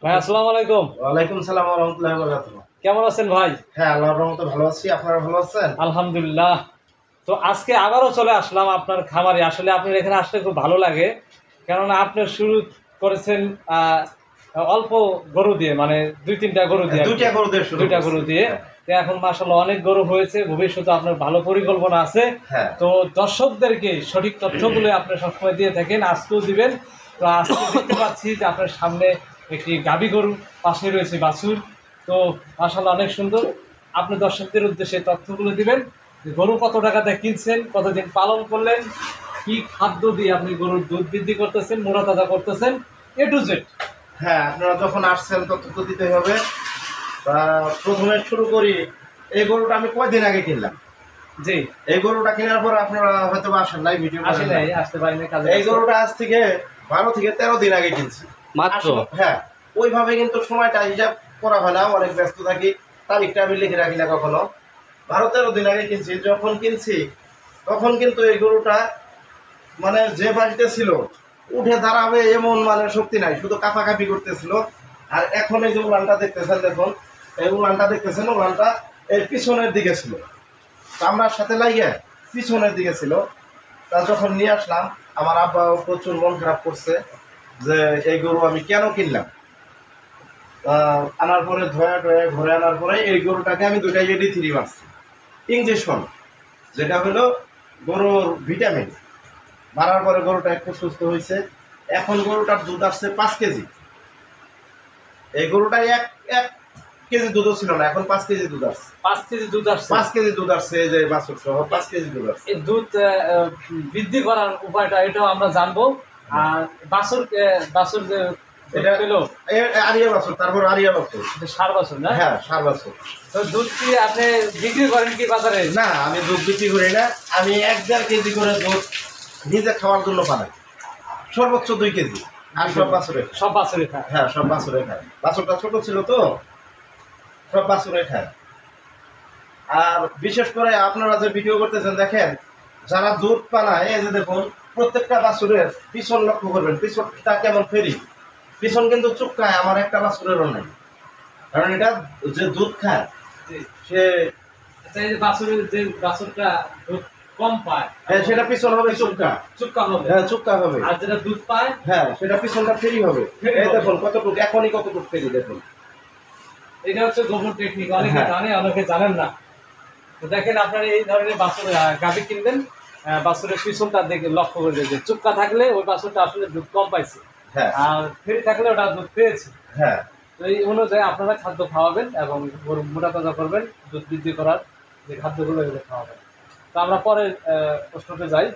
ভাই আসসালামু আলাইকুম। ওয়ালাইকুম সালাম ওয়া রাহমাতুল্লাহি ওয়া বারাকাতুহু। কেমন আছেন ভাই? হ্যাঁ, আল্লাহর রহমতে ভালো আছি। আপনারা ভালো আছেন? আলহামদুলিল্লাহ। তো আজকে আবারও চলে আসলাম আপনার খামারে। আসলে আপনার এখানে আসলে খুব ভালো লাগে। কেননা আপনি শুরু করেছেন অল্প গরু দিয়ে, মানে ২-৩ টা গরু দিয়ে আরকি। ২ টা গরু দিয়ে শুরু ২ টা করছি। গরু দিয়ে। হ্যাঁ, তো এখন মাশাআল্লাহ অনেক গরু হয়েছে। ভবিষ্যতে আপনার ভালো পরিকল্পনা আছে। হ্যাঁ, তো দর্শকদেরকে সঠিক তথ্যগুলো আপনি সবসময় দিয়ে থাকেন, আজকেও দিবেন। তো আজকে দেখতে পাচ্ছি যে আপনার সামনে একটি গাভী গরু, পাশে রয়েছে বাছুর। তো মাশাআল্লাহ অনেক সুন্দর। আপনি দর্শকদের উদ্দেশ্যে তথ্যগুলো দিবেন। যে গরু কত টাকাতে কিনছেন, কতদিন পালন করলেন, কি খাদ্য দিয়ে আপনি গরুর দুধ বৃদ্ধি করতেছেন, মোটা তাজা করতেছেন, এ টু জেড। হ্যাঁ, আপনারা যখন আসছেন তথ্য তো দিতে হবে। তা ১ম এ শুরু করি, এই গরুটা আমি কয়দিন আগে কিনলাম। জি। এই গরুটা কেনার পর আপনারা হয়তোবা আসেন নাই, ভিডিও আসি করেন নাই, নাই। আসতে পারিনি, কাজে এই ব্যস্ত। গরুটা আজ থেকে ১২ থেকে ১৩ দিন আগে কিনছি। মাত্র? আসলে হ্যাঁ, ওইভাবে কিন্তু সময়টা হিসাব করা হয় না, অনেক ব্যস্ত থাকি। তারিখটা আমি লিখে রাখি না কখনো। ১২-১৩ দিন আগে কিনছি। যখন কিনছি তখন কিন্তু এই গরুটা মানে যে বাড়িতে ছিল উঠে দাঁড়াবে এমন মানে শক্তি নাই, শুধু কাঁপাকাঁপি করতেছিল। আর এখন এই যে উলানটা দেখতেছেন, দেখুন এই উলানটা দেখতেছেন, উলানটা এই পিছনের দিকে ছিল, চামড়ার সাথে লাগিয়ে পিছনের দিকে ছিল। তা যখন নিয়ে আসলাম, আমার আব্বাও প্রচুর মন খারাপ করছে যে এই গরু আমি কেন কিনলাম। আনার পরে ধোয়া টোয়া ঘরে আনার পরে এই গরুটাকে আমি 2টা ED3 মারছি, ইঞ্জেকশন, যেটা হলো গরুর ভিটামিন। মারার পরে গরুটা একটু সুস্থ হয়েছে। এখন গরুটার দুধ আসছে 5 কেজি। এই গরুটা এক এক কেজি দুধও ছিল না, এখন 5 কেজি দুধ আসছে। ৫ কেজি দুধ আসছে। 5 কেজি দুধ আসছে, এই যে বাছুর সহ 5 কেজি দুধ আসছে। এই দুধ বৃদ্ধি করার উপায়টা এটাও আমরা জানবো। আর বাছুর বাছুর যে দুধ এটা পেলো, আরিয়া বাছুর, তারপর আরিয়া বাছুর। এটা ষাঁড় বাছুর না? হ্যাঁ, ষাঁড় বাছুর। তো দুধ কি আপনি বিক্রি করেন কি বাজারে? না, আমি দুধ বিক্রি করি না। আমি 1-1.5 কেজি করে দুধ নিজে খাওয়ার জন্য বানাই, সর্বোচ্চ 2 কেজি। আর সব বাছুরে খায়। সব বাছুরই খায়। হ্যাঁ, সব বাছুরে খায়। বাছুরটা ছোট ছিল তো, সব বাছুরে খায়। আর বিশেষ করে আপনারা যে ভিডিও করতেছেন, দেখেন যারা দুধ পানায়, এই যে দেখুন প্রত্যেকটা বাছুরের পিছন লক্ষ্য করবেন, পিছনটা কেমন ফেরি, পিছন কিন্তু চুপকায়, আমার একটা বাছুরেরও নেই। কারণ এটা যে দুধ খায় জি। সে আচ্ছা, এই যে বাছুরের যে বাছুরটা দুধ কম পায়, হ্যাঁ, সেটা পিছন হবে চুপকা। চুক্কা হবে। হ্যাঁ, চুপকা হবে। আর যেটা দুধ পায়, হ্যাঁ, সেটা পিছনটা ফেরি হবে। ফেরি এই হবে। দেখুন কতটুকু, এখনই কতটুকু ফেরি দেখুন। এটা হচ্ছে গোবর টেকনিক। অনেকে হ্যাঁ। জানে, অনেকে জানেন না। তো দেখেন, আপনারা এই ধরনের বাছুর গাভী কিনবেন, বাছুরের পিছনটা দেখে লক্ষ্য করে দেখবেন, চুক্কা থাকলে ওই বাছুরটা আসলে দুধ কম পাইছে, হ্যাঁ, আর ফ্রি থাকলে ওটা দুধ পেয়েছে। হ্যাঁ, তো এই অনুযায়ী আপনারা খাদ্য খাওয়াবেন এবং গরু মোটা তাজা করবেন, দুধ বৃদ্ধি করার যে খাদ্যগুলো এগুলো খাওয়াবেন। তো আমরা পরের প্রশ্নতে যাই।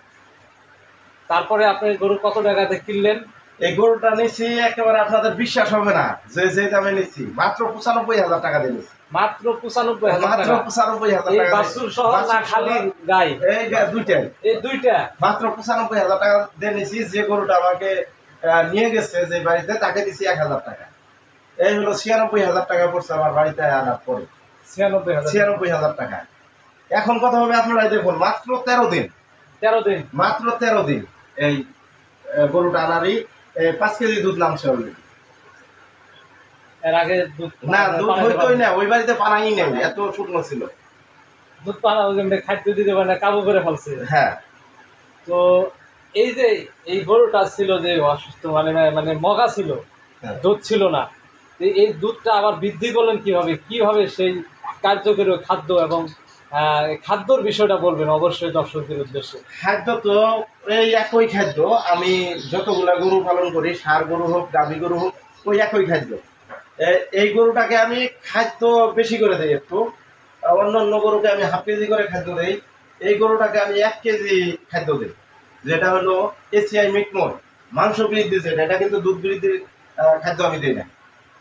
তারপরে আপনি গরু কত টাকাতে কিনলেন? এই গরুটা নিচ্ছি একেবারে আপনাদের বিশ্বাস হবে না, যে যে দামে নিচ্ছি, মাত্র 95,000 টাকা দিয়ে নিচ্ছি। মাত্র ৯৫,০০০ মাত্র টাকা? 95,000 এই টাকা। বাছুর সহ না খালি গাই? এই দুইটাই এই দুইটা? মাত্র 95,000 টাকা দিয়ে নিছি। যে গরুটা আমাকে নিয়ে গেছে যে বাড়িতে, তাকে দিছি 1,000 টাকা। এই হলো 96,000 টাকা পড়ছে আমার বাড়িতে আনার পরে। ৯৬,০০০। 96,000 টাকা। এখন কথা হবে, আপনারা দেখুন মাত্র 13 দিন, ১৩ দিন? মাত্র 13 দিন এই গরুটা আনারই 5 কেজি দুধ নামছে অলরেডি। এর আগে দুধ না, দুধ হইতোই না, ওই বাড়িতে পানাই নেই, এত শুকনো ছিল। দুধ পানা ওই যে খাদ্য দিতে পারে না, কাবু করে ফেলছে। হ্যাঁ, তো এই যে এই গরুটা ছিল যে অসুস্থ, মানে মানে মগা ছিল, হ্যাঁ। দুধ ছিল না, তো এই দুধটা আবার বৃদ্ধি করলেন কিভাবে? কিভাবে সেই কার্যকরী খাদ্য এবং খাদ্যর বিষয়টা বলবেন অবশ্যই দর্শকদের উদ্দেশ্যে। খাদ্য তো এই একই খাদ্য। আমি যতগুলা গরু পালন করি, ষাঁড় গরু হোক গাভী গরু হোক, ওই একই খাদ্য। এই গরুটাকে আমি খাদ্য বেশি করে দিই একটু। অন্য অন্য গরুকে আমি হাফ কেজি করে খাদ্য দিই, এই গরুটাকে আমি 1 কেজি খাদ্য দিই, যেটা হলো এসিআই মিটমোর, মাংস বৃদ্ধি যেটা, এটা কিন্তু দুধ বৃদ্ধির খাদ্য আমি দিই না।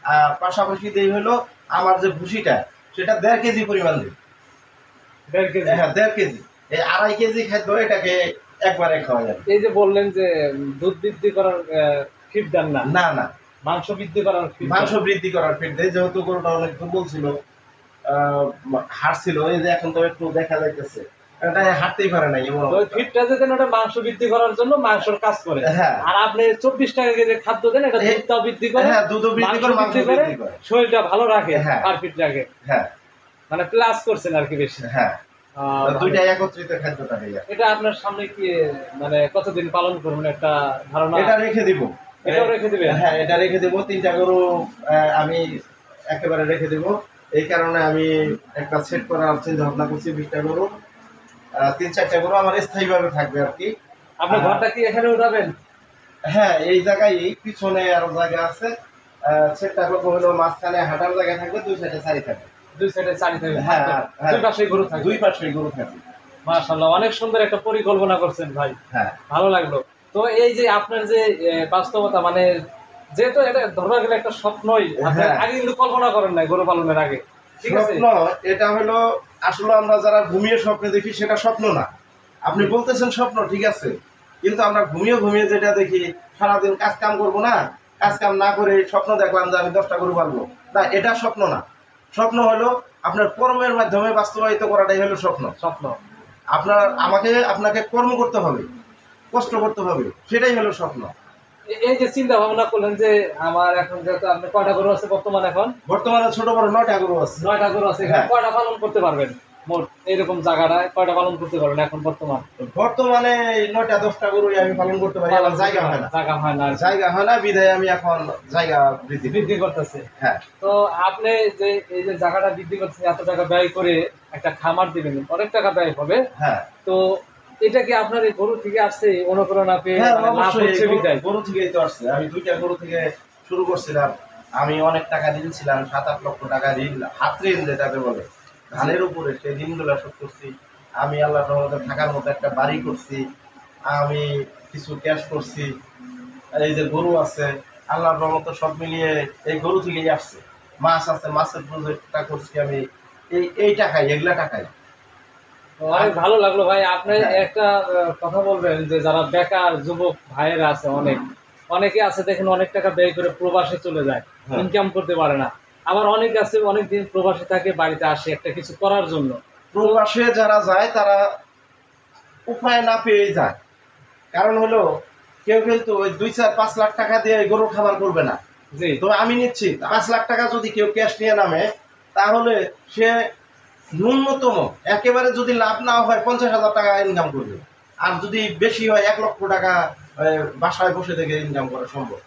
আর পাশাপাশি দিই হলো আমার যে ভুসিটা, সেটা 1.5 কেজি পরিমাণ দিই। ১.৫ কেজি? হ্যাঁ, 1.5 কেজি। এই 2.5 কেজি খাদ্য এটাকে একবারে খাওয়া যাবে। এই যে বললেন যে দুধ বৃদ্ধি করার ফিড দেন না, না, না, মাংস বৃদ্ধি করার ফিড মাংস বৃদ্ধি করার ফিড দেয়, যেহেতু গরুটা অনেক দুর্বল ছিল, হাড় ছিল, এই যে এখন তো একটু দেখা যাইতেছে এটা হাঁটতেই পারে না এমন তো ওই অবস্থা। ফিডটা দেন ওটা মাংস বৃদ্ধি করার জন্য মাংসর কাজ করে। হ্যাঁ। আর আপনি 24 টাকা কেজি খাদ্য দেন, এটা দুধটাও বৃদ্ধি করে, হ্যাঁ, দুধও বৃদ্ধি করে, মাংস বৃদ্ধি করে। শরীরটা ভালো রাখে, হ্যাঁ। পারফেক্ট রাখে, হ্যাঁ মানে প্লাস করছেন আর কি বেশি। হ্যাঁ, ভালো। দুইটা একত্রিত খাদ্যটা হয়ে যায়। এটা আপনার সামনে কি মানে কতদিন পালন করবেন একটা ধারণা? এটা রেখে দিব। এটাও রেখে দিবেন? হ্যাঁ, এটা রেখে দেবো। 3টা গরু আমি একেবারে রেখে দেব। এই কারণে আমি একটা সেট করার চিন্তা ভাবনা করছি। 20টা গরু, 3-4টা গরু আমার স্থায়ীভাবে থাকবে আর কি। আপনার ঘরটা কি এখানে উঠাবেন? হ্যাঁ, এই জায়গায় পিছনে আরো জায়গা আছে। সেটটা করবো হলো মাঝখানে হাঁটার জায়গা থাকবে, 2 সাইডে সারি থাকবে। দুই সাইডে চারি থাকবে? হ্যাঁ, হ্যাঁ। দুই পাশে গরু থাকবে? 2 পাশে গরু থাকবে। মাশাআল্লাহ, অনেক সুন্দর একটা পরিকল্পনা করছেন ভাই, হ্যাঁ ভালো লাগলো। তো এই যে আপনার যে বাস্তবতা, মানে যেহেতু এটা ধরা গেলে একটা স্বপ্নই, আপনি হ্যাঁ। আগে কিন্তু কল্পনা করেন নাই গরু পালনের আগে, ঠিক আছে? স্বপ্ন এটা হলো, আসলে আমরা যারা ঘুমিয়ে স্বপ্নে দেখি সেটা স্বপ্ন না। আপনি বলতেছেন স্বপ্ন, ঠিক আছে, কিন্তু আমরা ঘুমিয়ে ঘুমিয়ে যেটা দেখি, সারাদিন কাজ কাম করবো না, কাজ কাম না করে স্বপ্ন দেখলাম যে আমি 10টা গরু পালবো, না, এটা স্বপ্ন না। স্বপ্ন হলো আপনার কর্মের মাধ্যমে বাস্তবায়িত করাটাই হলো স্বপ্ন। স্বপ্ন আপনাকে কর্ম করতে হবে, কষ্ট করতে হবে, সেটাই হলো স্বপ্ন। এই যে চিন্তা ভাবনা করলেন যে আমার এখন যেহেতু আপনি কয়টা গরু আছে বর্তমান? এখন বর্তমানে ছোট বড় 9টা গরু আছে। 9টা গরু আছে, এখানে হ্যাঁ। কয়টা পালন করতে পারবেন মোট? এইরকম জায়গাটায় কয়টা পালন করতে পারবেন এখন বর্তমান? বর্তমানে 9-10টা গরুই আমি পালন করতে পারি, আমার জায়গা হয় না। জায়গা হয় না, জায়গা হয় না বিধায় আমি এখন জায়গা বৃদ্ধি করতেছে। হ্যাঁ তো আপনি যে এই যে জায়গাটা বৃদ্ধি করছেন, এত টাকা ব্যয় করে একটা খামার দিবেন, অনেক টাকা ব্যয় হবে। হ্যাঁ তো এটা কি আপনার এই গরু থেকে আসছে অনুপ্রেরণা পেয়ে, হ্যাঁ, মানে লাভ অবশ্যই হচ্ছে বিদায়? গরু থেকেই তো আসছে। আমি 2টা গরু থেকে শুরু করছিলাম। আমি অনেক টাকা ঋণ ছিলাম, 7-8 লক্ষ টাকা ঋণ, হাত ঋণ যেটাকে বলে, ধানের উপরে, সেই ঋণগুলো শোধ করছি। আমি আল্লাহর রহমতে থাকার মতো একটা বাড়ি করছি। আমি কিছু ক্যাশ করছি। আর এই যে গরু আছে, আল্লাহর রহমতে সব মিলিয়ে এই গরু থেকেই আসছে। মাছ আছে, মাছের প্রজেক্টটা করছি আমি এই টাকায়, এগুলা টাকায়। অনেক ভালো লাগলো ভাই। আপনি হ্যাঁ। একটা কথা বলবেন যে যারা বেকার যুবক ভাইয়েরা আছে, অনেকে আছে দেখেন অনেক টাকা ব্যয় করে প্রবাসে চলে যায়, হ্যাঁ। ইনকাম করতে পারে না। আবার অনেক আছে অনেক দিন প্রবাসে থাকে, বাড়িতে আসে একটা কিছু করার জন্য। প্রবাসে যারা যায় তারা উপায় না পেয়ে যায়। কারণ হলো, কেউ কিন্তু ওই 2-4-5 লাখ টাকা দিয়ে ওই গরুর খাবার করবে না। জি, তো আমি নিচ্ছি 5 লাখ টাকা যদি কেউ ক্যাশ নিয়ে নামে, তাহলে সে ন্যূনতম একেবারে যদি লাভ না হয় 50,000 টাকা ইনকাম করবে। আর যদি বেশি হয় 1 লক্ষ টাকা বাসায় বসে থেকে ইনকাম করা সম্ভব।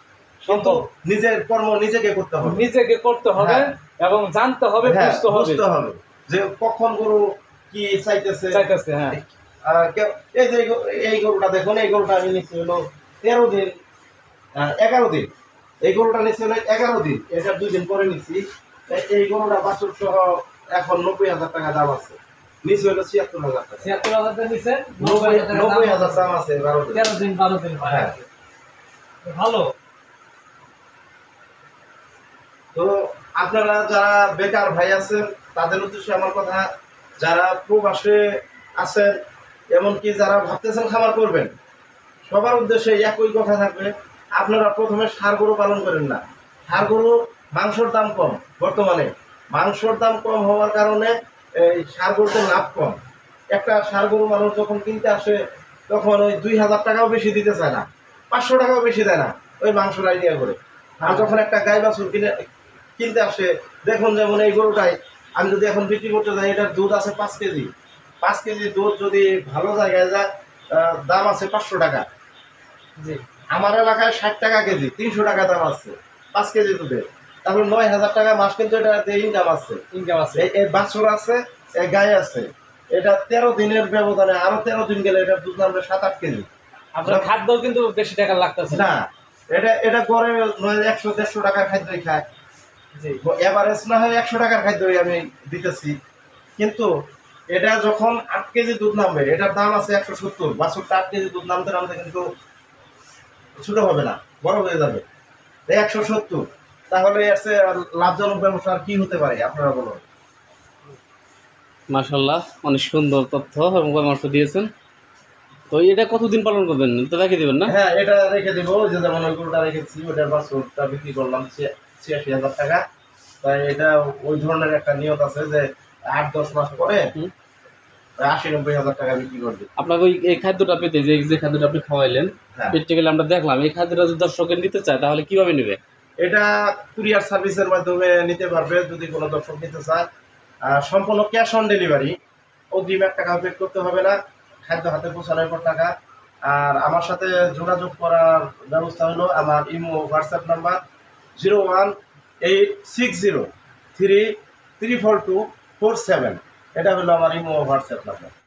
কিন্তু নিজের কর্ম নিজেকে করতে হবে, নিজেকে করতে হবে, হ্যাঁ। এবং জানতে হবে, হ্যাঁ, বুঝতে হবে যে কখন গরু কি চাইতেছে। হ্যাঁ। এই যে এই গরুটা দেখুন, এই গরুটা আমি নিচ্ছি হলো 13 দিন, 11 দিন। এই গরুটা নিচ্ছি হলো 11 দিন, এটা 2 দিন পরে নিচ্ছি। এই গরুটা বাছুর সহ এখন 90,000 টাকা দাম আছে। নিচে হলো 76,000 টাকা। 76,000 নিছেন, 90,000 দাম আছে 12 দিন। 13 দিন 12 দিন হয়। হ্যাঁ। ভালো। তো আপনারা যারা বেকার ভাই আছেন, তাদের উদ্দেশ্যে আমার কথা, যারা প্রবাসে আছেন, এমনকি যারা ভাবতেছেন খামার করবেন, সবার উদ্দেশ্যে একই কথা থাকবে, আপনারা প্রথমে ষাঁড় গরু পালন করেন না। ষাঁড় গরু মাংসর দাম কম, বর্তমানে মাংসর দাম কম হওয়ার কারণে এই ষাঁড় গরুতে লাভ কম। একটা ষাঁড় গরু মানুষ যখন কিনতে আসে, তখন ওই 2,000 টাকাও বেশি দিতে চায় না, 500 টাকাও বেশি দেয় না, ওই মাংসর আইডিয়া করে। আর যখন একটা গাই বাছুর কিনতে আসে, দেখুন যেমন এই গরুটাই আমি যদি এখন বিক্রি করতে যাই, এটার দুধ আছে 5 কেজি। 5 কেজি দুধ যদি ভালো জায়গায় যায়, দাম আছে 500 টাকা। জি, আমার এলাকায় 60 টাকা কেজি, 300 টাকা দাম আছে 5 কেজি দুধে। তারপরে 9,000 টাকা মাস কিন্তু এটা ইনকাম আছে। ইনকাম আছে। এই বাছুর আছে, এই গাই আছে। এটা 13 দিনের ব্যবধানে, আরো 13 দিন গেলে এটার দুধ নামবে 7-8 কেজি। আপনার খাদ্যও কিন্তু বেশি টাকা লাগতেছে না, এটা গড়ে 100-150 টাকার খাদ্যই খায়। জি, এভারেজ না হয় 100 টাকার খাদ্যই আমি দিতেছি। কিন্তু এটা যখন 8 কেজি দুধ নামবে, এটার দাম আছে 170। বাছুরটা 8 কেজি দুধ নামতে নামতে কিন্তু ছোট হবে না, বড় হয়ে যাবে। 170, তাহলে এর চেয়ে আর লাভজনক ব্যবসা আর কি হতে পারে আপনারা বলুন। মাশাআল্লাহ, অনেক সুন্দর তথ্য এবং পরামর্শ দিয়েছেন। তো এটা কতদিন পালন করবেন? তো রেখে দিবেন না? হ্যাঁ, এটা রেখে দেবো। যে যেমন ওই গরুটা রেখেছি, ওটার বাছুরটা বিক্রি করলাম 86,000 টাকা। তাই এটা ওই ধরনের একটা নিয়ত আছে যে 8-10 মাস পরে 80-90 হাজার টাকা বিক্রি করবে। আপনাকে ওই এই খাদ্যটা পেতে যে খাদ্যটা আপনি খাওয়াইলেন হ্যাঁ। প্র্যাকটিক্যালি আমরা দেখলাম, এই খাদ্যটা যদি দর্শকের নিতে চায় তাহলে কিভাবে নেবে? এটা কুরিয়ার সার্ভিসের মাধ্যমে নিতে পারবে যদি কোনো দর্শক নিতে চায়। সম্পূর্ণ ক্যাশ অন ডেলিভারি, অগ্রিম 1 টাকা পে করতে হবে না, খাদ্য হাতে পৌঁছানোর পর টাকা। আর আমার সাথে যোগাযোগ করার ব্যবস্থা হলো আমার ইমো হোয়াটসঅ্যাপ নাম্বার 01860334247, এটা হলো আমার ইমো হোয়াটসঅ্যাপ নাম্বার।